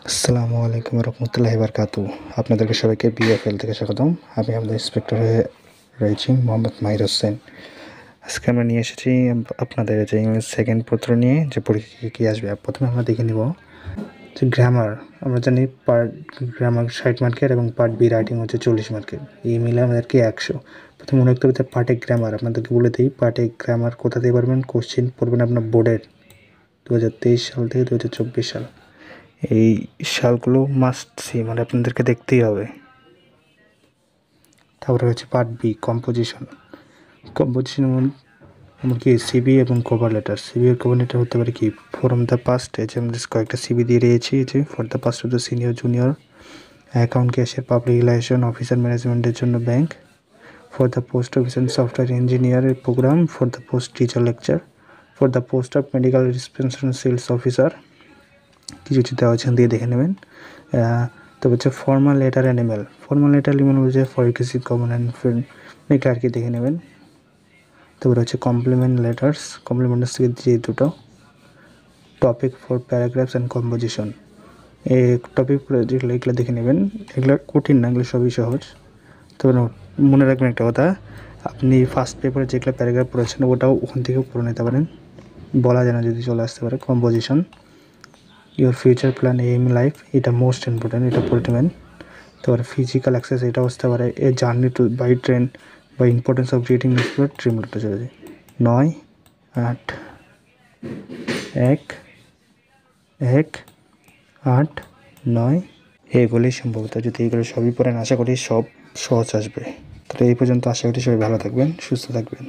আসসালামু আলাইকুম রহমতুল্লাহি বারকাতু। আপনাদেরকে সবাইকে বিএফএল থেকে স্বাগতম। আমি আমাদের ইন্সপেক্টর হয়ে রয়েছি মোহাম্মদ মাহির হোসেন। আজকে আমরা নিয়ে এসেছি আপনাদের যে ইংলিশ সেকেন্ড পত্র নিয়ে যে পরীক্ষা কী আসবে। প্রথমে আমরা দেখে নিব যে গ্রামার। আমরা জানি পার্ট গ্রামার 60 মার্কের এবং পার্ট বি রাইটিং হচ্ছে 40 মার্কের। এই মিলে আমাদেরকে 100। প্রথমে মনে রাখতে হবে পার্ট এ গ্রামার। আপনাদেরকে বলে দিই পার্ট এ গ্রামার কোথা থেকে পারবেন। কোশ্চেন পড়বেন আপনার বোর্ডের 2023 সাল থেকে 2024 সাল। এই সালগুলো মাস্ট সি, মানে আপনাদেরকে দেখতেই হবে। তারপরে হচ্ছে পার্ট বি কম্পোজিশন। এমনকি সিবি এবং কভার লেটার। সিবি এর কভার লেটার হতে পারে কি ফ্রম দ্য পাস্ট, এই যে আমরা কয়েকটা সিবি দিয়ে দিয়েছি যে for the past of the senior junior account cashier public relation officer ম্যানেজমেন্টের জন্য bank, for the post office and software ইঞ্জিনিয়ারের program, for the post teacher lecture, for the post of medical dispensary sales officer. কিছু কিছু দেওয়া আছে দিয়ে দেখে নেবেন। তবে হচ্ছে formal letter animal. Formal letter animal হচ্ছে ফর কিছু কমন অ্যান্ড এটা আর কি দেখে নেবেন। তারপরে হচ্ছে কমপ্লিমেন্ট লেটার্স। কমপ্লিমেন্টার্স থেকে যে দুটো topic for paragraphs and composition. এই টপিক যেগুলো এগুলো দেখে নেবেন। এগুলো কঠিন না, এগুলো সবই সহজ। তবে মনে রাখবেন একটা কথা, আপনি ফার্স্ট পেপারে যেগুলো প্যারাগ্রাফ পড়েছেন ওটাও ওখান থেকেও পড়ে নিতে পারেন, বলা যায় না যদি চলে আসতে পারে। Composition, your future plan aim life, এটা মোস্ট ইম্পর্টেন্ট, এটা পড়ে নেবেন। তারপরে ফিজিক্যাল অ্যাক্সেস, এটা আসতে পারে a journey to by train বা ইম্পর্টেন্স অফ রিডিং নিউজপেপার ট্রিমটা চলে যায়। 9, 8, 1, 1, 8, 9 এইগুলোই সম্ভবত। যদি এইগুলো সবই পড়েন আশা করি সব সহজ আসবে। তাহলে এই পর্যন্ত আশা করি সবাই ভালো থাকবেন, সুস্থ থাকবেন।